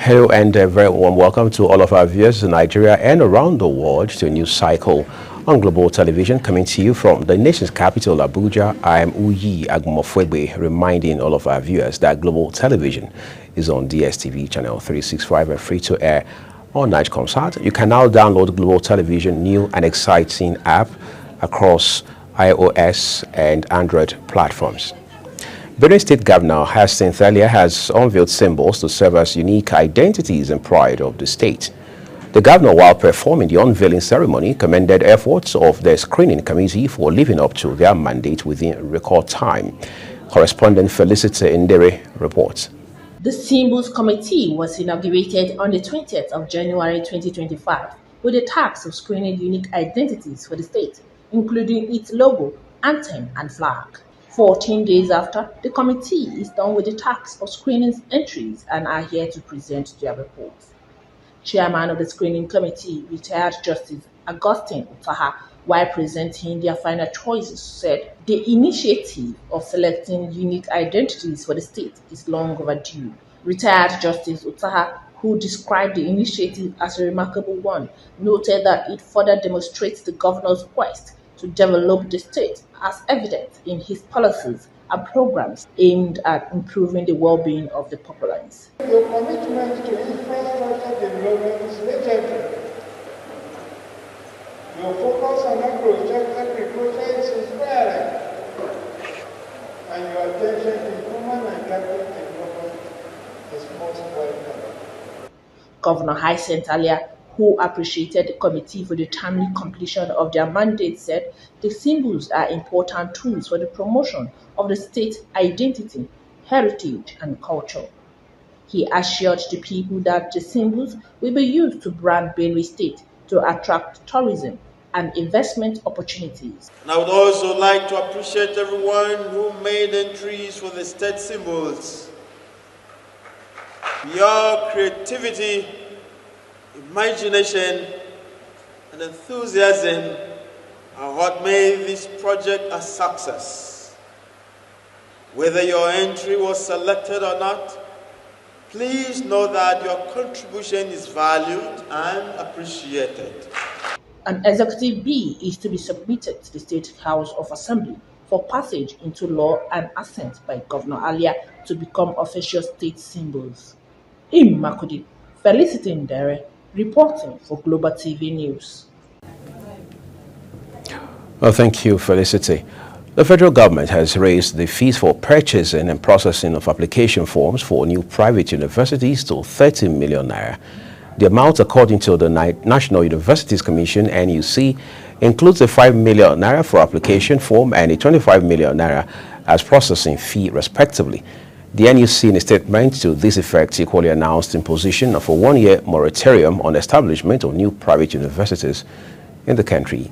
Hello and a very warm welcome to all of our viewers in Nigeria and around the world to a new cycle on Global Television coming to you from the nation's capital, Abuja. I am Uyi Agumofwebe, reminding all of our viewers that Global Television is on DSTV channel 365 and free to air on Nigecomsat. You can now download Global Television new and exciting app across iOS and Android platforms. Benue State Governor Hyacinth Alia has unveiled symbols to serve as unique identities and pride of the state. The governor, while performing the unveiling ceremony, commended efforts of the screening committee for living up to their mandate within record time. Correspondent Felicity Ndere reports. The Symbols Committee was inaugurated on the 20th of January 2025 with the task of screening unique identities for the state, including its logo, anthem, and flag. 14 days after, the committee is done with the task of screening entries and are here to present their reports. Chairman of the screening committee, retired Justice Augustine Utaha, while presenting their final choices, said the initiative of selecting unique identities for the state is long overdue. Retired Justice Utaha, who described the initiative as a remarkable one, noted that it further demonstrates the governor's quest to develop the state as evident in his policies and programs aimed at improving the well-being of the populace. Your commitment to infrastructure development is legendary. Your focus on agriculture is inspiring, and your attention to human and capital development is most welcome. Governor Hyacinth Alia, who appreciated the committee for the timely completion of their mandate, said the symbols are important tools for the promotion of the state's identity, heritage, and culture. He assured the people that the symbols will be used to brand Benue State to attract tourism and investment opportunities. And I would also like to appreciate everyone who made entries for the state symbols. Your creativity, imagination, and enthusiasm are what made this project a success. Whether your entry was selected or not, please know that your contribution is valued and appreciated. An executive bill is to be submitted to the State House of Assembly for passage into law and assent by Governor Alia to become official state symbols. In Makudi, Felicity Ndere, reporting for Global TV News. Well, thank you, Felicity. The federal government has raised the fees for purchasing and processing of application forms for new private universities to 30 million naira. The amount, according to the National Universities Commission, NUC, includes a 5 million naira for application form and a 25 million naira as processing fee, respectively. The NUC, in a statement to this effect, equally announced imposition of a one-year moratorium on establishment of new private universities in the country.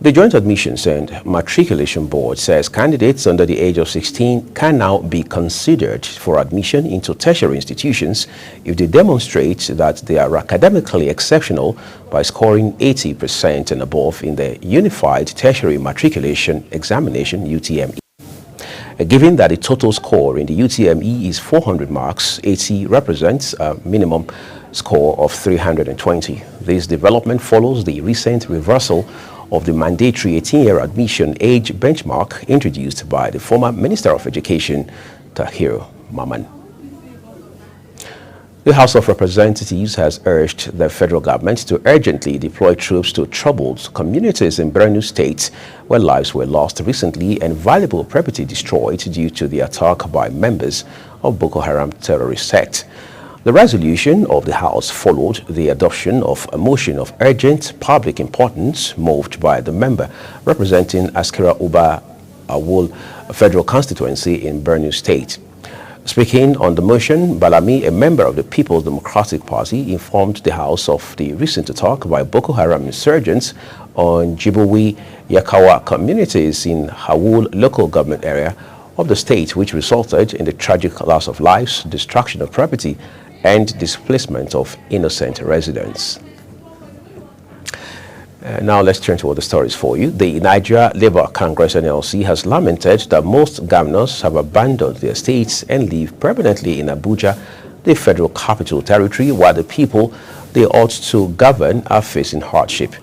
The Joint Admissions and Matriculation Board says candidates under the age of 16 can now be considered for admission into tertiary institutions if they demonstrate that they are academically exceptional by scoring 80% and above in the Unified Tertiary Matriculation Examination, UTME. Given that the total score in the UTME is 400 marks, 80 represents a minimum score of 320. This development follows the recent reversal of the mandatory 18-year admission age benchmark introduced by the former Minister of Education, Tahir Mamman. The House of Representatives has urged the federal government to urgently deploy troops to troubled communities in Benue State where lives were lost recently and valuable property destroyed due to the attack by members of Boko Haram terrorist sect. The resolution of the House followed the adoption of a motion of urgent public importance moved by the member representing Askira Uba Awul Federal Constituency in Benue State. Speaking on the motion, Balami, a member of the People's Democratic Party, informed the House of the recent attack by Boko Haram insurgents on Jibowi Yakawa communities in Hawul local government area of the state, which resulted in the tragic loss of lives, destruction of property, and displacement of innocent residents. Now let's turn to other stories for you. The Nigeria Labour Congress NLC has lamented that most governors have abandoned their states and live permanently in Abuja, the Federal Capital Territory, while the people they ought to govern are facing hardship.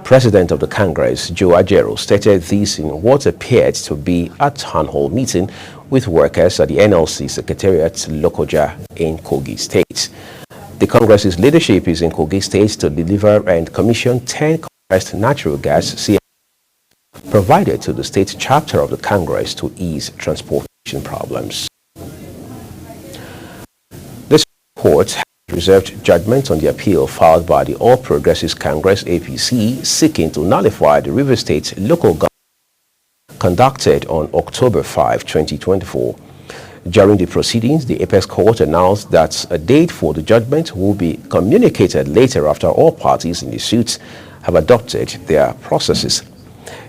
President of the Congress, Joe Ajero, stated this in what appeared to be a town hall meeting with workers at the NLC Secretariat Lokoja in Kogi State. The Congress's leadership is in Kogi State to deliver and commission 10 compressed natural gas CNG provided to the state chapter of the Congress to ease transportation problems. This court has reserved judgment on the appeal filed by the All Progressives Congress APC seeking to nullify the Rivers State local government conducted on October 5, 2024. During the proceedings, the Apex Court announced that a date for the judgment will be communicated later after all parties in the suit have adopted their processes.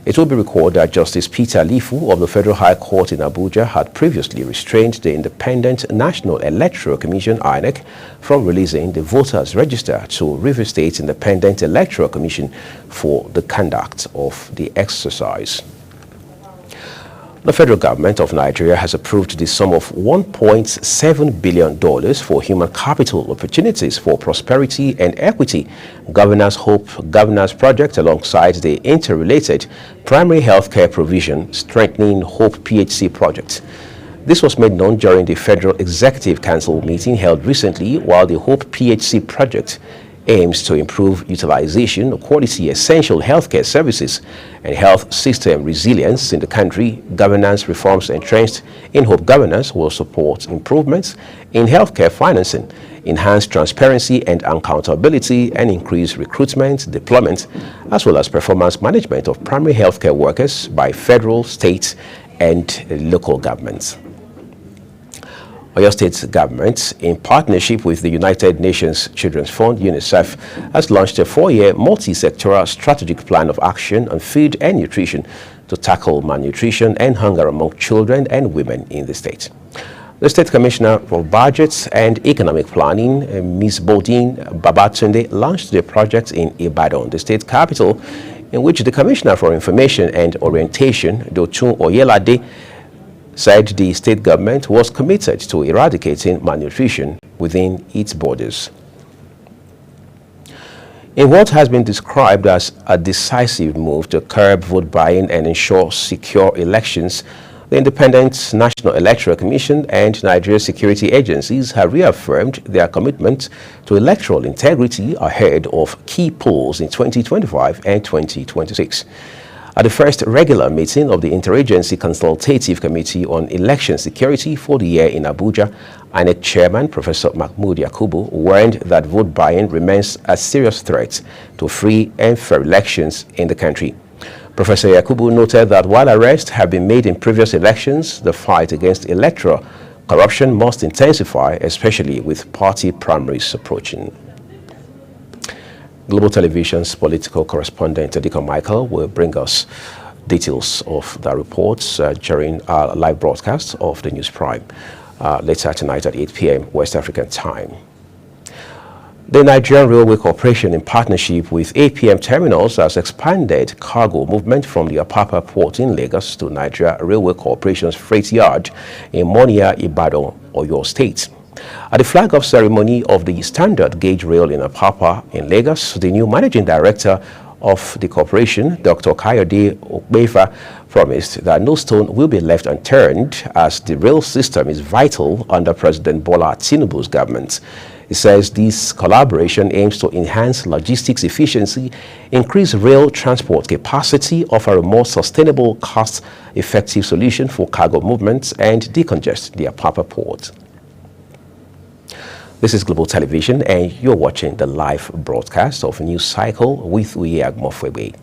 It will be recalled that Justice Peter Lifu of the Federal High Court in Abuja had previously restrained the Independent National Electoral Commission (INEC) from releasing the voters' register to River State Independent Electoral Commission for the conduct of the exercise. The federal government of Nigeria has approved the sum of $1.7 billion for human capital opportunities for prosperity and equity Governance Hope Governance Project alongside the interrelated primary healthcare provision Strengthening Hope PHC project. This was made known during the Federal Executive Council meeting held recently, while the Hope PHC project aims to improve utilization of quality essential healthcare services and health system resilience in the country. Governance reforms entrenched in Hope Governance will support improvements in healthcare financing, enhance transparency and accountability, and increase recruitment, deployment, as well as performance management of primary healthcare workers by federal, state, and local governments. Oyo State government, in partnership with the United Nations Children's Fund, UNICEF, has launched a 4-year multi-sectoral strategic plan of action on food and nutrition to tackle malnutrition and hunger among children and women in the state. The State Commissioner for Budgets and Economic Planning, Ms. Bodine Babatunde, launched the project in Ibadan, the state capital, in which the Commissioner for Information and Orientation, Dotun Oyelade, said the state government was committed to eradicating malnutrition within its borders. In what has been described as a decisive move to curb vote buying and ensure secure elections, the Independent National Electoral Commission and Nigeria security agencies have reaffirmed their commitment to electoral integrity ahead of key polls in 2025 and 2026. At the first regular meeting of the Interagency Consultative Committee on Election Security for the year in Abuja, INEC Chairman Professor Mahmood Yakubu warned that vote buying remains a serious threat to free and fair elections in the country. Professor Yakubu noted that while arrests have been made in previous elections, the fight against electoral corruption must intensify, especially with party primaries approaching. Global Television's political correspondent Edika Michael will bring us details of the reports during our live broadcast of the News Prime later tonight at 8 p.m. West African time. The Nigerian Railway Corporation, in partnership with APM Terminals, has expanded cargo movement from the Apapa port in Lagos to Nigeria Railway Corporation's freight yard in Monia, Ibadan, Oyo State. At the flag-off ceremony of the standard gauge rail in Apapa in Lagos, the new managing director of the corporation, Dr. Kayode Okbefa, promised that no stone will be left unturned as the rail system is vital under President Bola Tinubu's government. He says this collaboration aims to enhance logistics efficiency, increase rail transport capacity, offer a more sustainable, cost-effective solution for cargo movements, and decongest the Apapa port. This is Global Television, and you're watching the live broadcast of News Cycle with Uye Agmofwebe.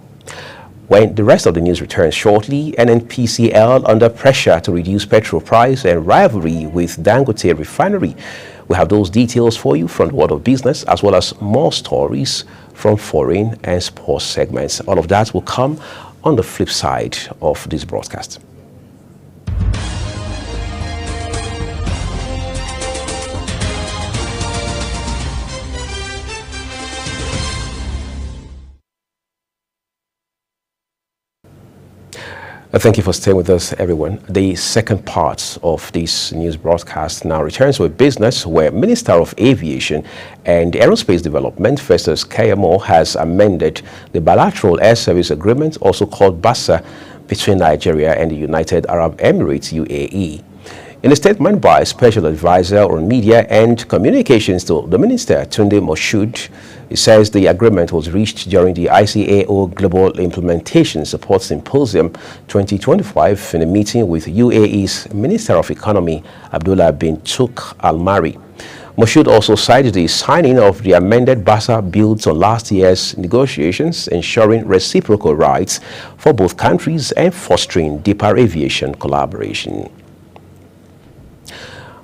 When the rest of the news returns shortly, NNPCL under pressure to reduce petrol price and rivalry with Dangote Refinery. We have those details for you from the world of business, as well as more stories from foreign and sports segments. All of that will come on the flip side of this broadcast. Thank you for staying with us, everyone. The second part of this news broadcast now returns with business, where Minister of Aviation and Aerospace Development, Festus Keyamo, has amended the bilateral air service agreement, also called BASA, between Nigeria and the United Arab Emirates, UAE. In a statement by Special Advisor on Media and Communications to the Minister, Tunde Moshood, it says the agreement was reached during the ICAO Global Implementation Support Symposium 2025 in a meeting with UAE's Minister of Economy, Abdullah bin Tuk Al-Mari. Moshood also cited the signing of the amended BASA builds on last year's negotiations, ensuring reciprocal rights for both countries and fostering deeper aviation collaboration.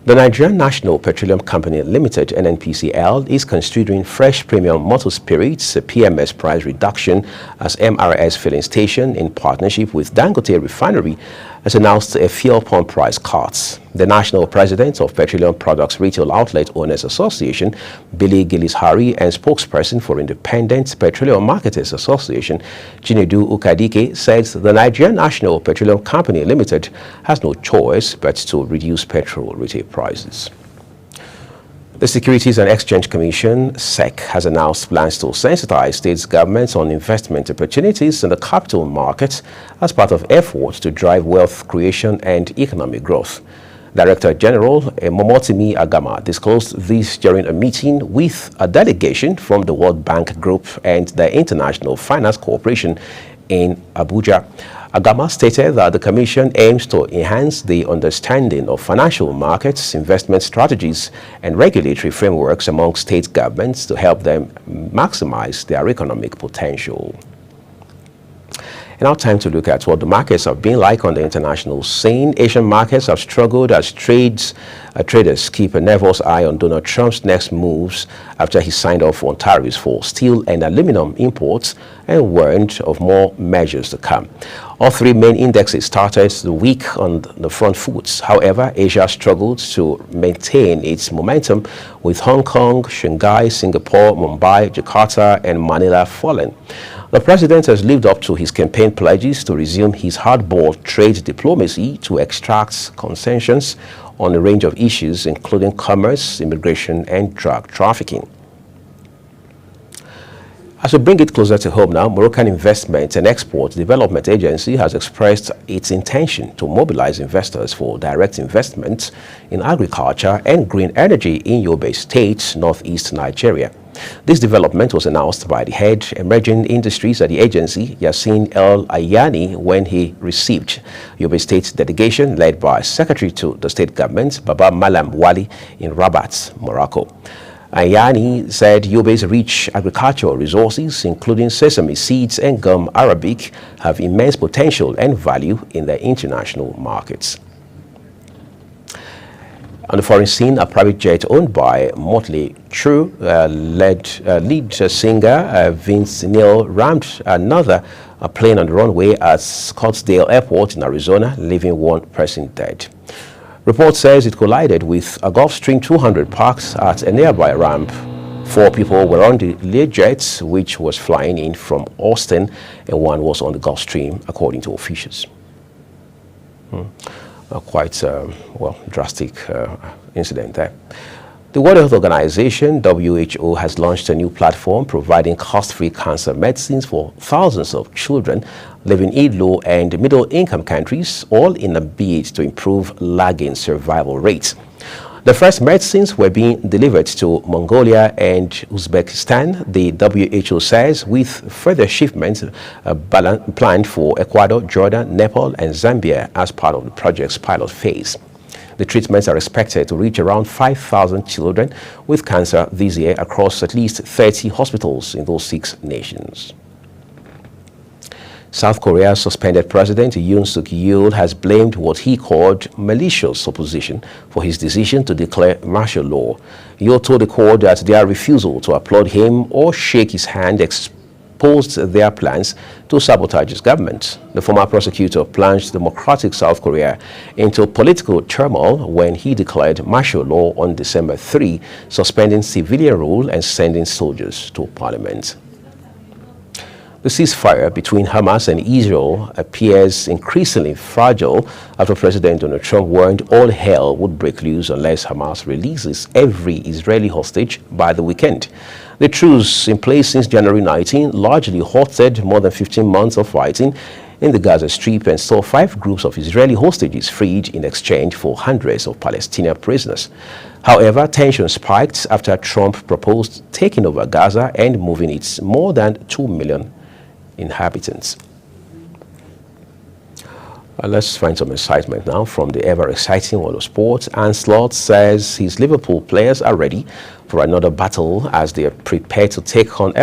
The Nigerian National Petroleum Company Limited, NNPCL, is considering fresh premium motor spirits PMS price reduction as MRS filling station in partnership with Dangote Refinery has announced a fuel pump price cuts. The national president of Petroleum Products Retail Outlet Owners Association, Billy Gillis-Harry, and spokesperson for Independent Petroleum Marketers Association, Chinedu Ukadike, said the Nigerian National Petroleum Company Limited has no choice but to reduce petrol retail prices. The Securities and Exchange Commission, SEC, has announced plans to sensitize states' governments on investment opportunities in the capital markets as part of efforts to drive wealth creation and economic growth. Director General Momotimi Agama disclosed this during a meeting with a delegation from the World Bank Group and the International Finance Corporation in Abuja. Agama stated that the Commission aims to enhance the understanding of financial markets, investment strategies, and regulatory frameworks among state governments to help them maximize their economic potential. And now time to look at what the markets have been like on the international scene. Asian markets have struggled as traders keep a nervous eye on Donald Trump's next moves after he signed off on tariffs for steel and aluminum imports and warned of more measures to come. All three main indexes started the week on the front foot. However, Asia struggled to maintain its momentum, with Hong Kong, Shanghai, Singapore, Mumbai, Jakarta, and Manila falling. The president has lived up to his campaign pledges to resume his hardball trade diplomacy to extract concessions on a range of issues, including commerce, immigration, and drug trafficking. As we bring it closer to home now, Moroccan Investment and Export Development Agency has expressed its intention to mobilize investors for direct investment in agriculture and green energy in Yobe State, northeast Nigeria. This development was announced by the head emerging industries at the agency, Yasin El Ayani, when he received Yobe State's delegation led by Secretary to the state government, Baba Malam Wali, in Rabat, Morocco. Ayani said Yobe's rich agricultural resources, including sesame seeds and gum arabic, have immense potential and value in the international markets. On the foreign scene, a private jet owned by Motley Crue lead singer Vince Neil rammed another plane on the runway at Scottsdale Airport in Arizona, leaving one person dead. Report says it collided with a Gulfstream 200 parked at a nearby ramp. 4 people were on the Learjet, which was flying in from Austin, and 1 was on the Gulfstream, according to officials. Quite drastic incident there. The World Health Organization, WHO, has launched a new platform providing cost-free cancer medicines for thousands of children living in low and middle-income countries, all in a bid to improve lagging survival rates. The first medicines were being delivered to Mongolia and Uzbekistan, the WHO says, with further shipments planned for Ecuador, Jordan, Nepal, and Zambia as part of the project's pilot phase. The treatments are expected to reach around 5,000 children with cancer this year across at least 30 hospitals in those 6 nations. South Korea's suspended President Yoon Suk-yeol has blamed what he called malicious opposition for his decision to declare martial law. Yeol told the court that their refusal to applaud him or shake his hand exposed their plans to sabotage his government. The former prosecutor plunged democratic South Korea into political turmoil when he declared martial law on December 3, suspending civilian rule and sending soldiers to parliament. The ceasefire between Hamas and Israel appears increasingly fragile after President Donald Trump warned all hell would break loose unless Hamas releases every Israeli hostage by the weekend. The truce in place since January 19 largely halted more than 15 months of fighting in the Gaza Strip and saw 5 groups of Israeli hostages freed in exchange for hundreds of Palestinian prisoners. However, tension spiked after Trump proposed taking over Gaza and moving its more than 2 million inhabitants. Let's find some excitement now from the ever-exciting world of sports. Arne Slot says his Liverpool players are ready for another battle as they are prepared to take on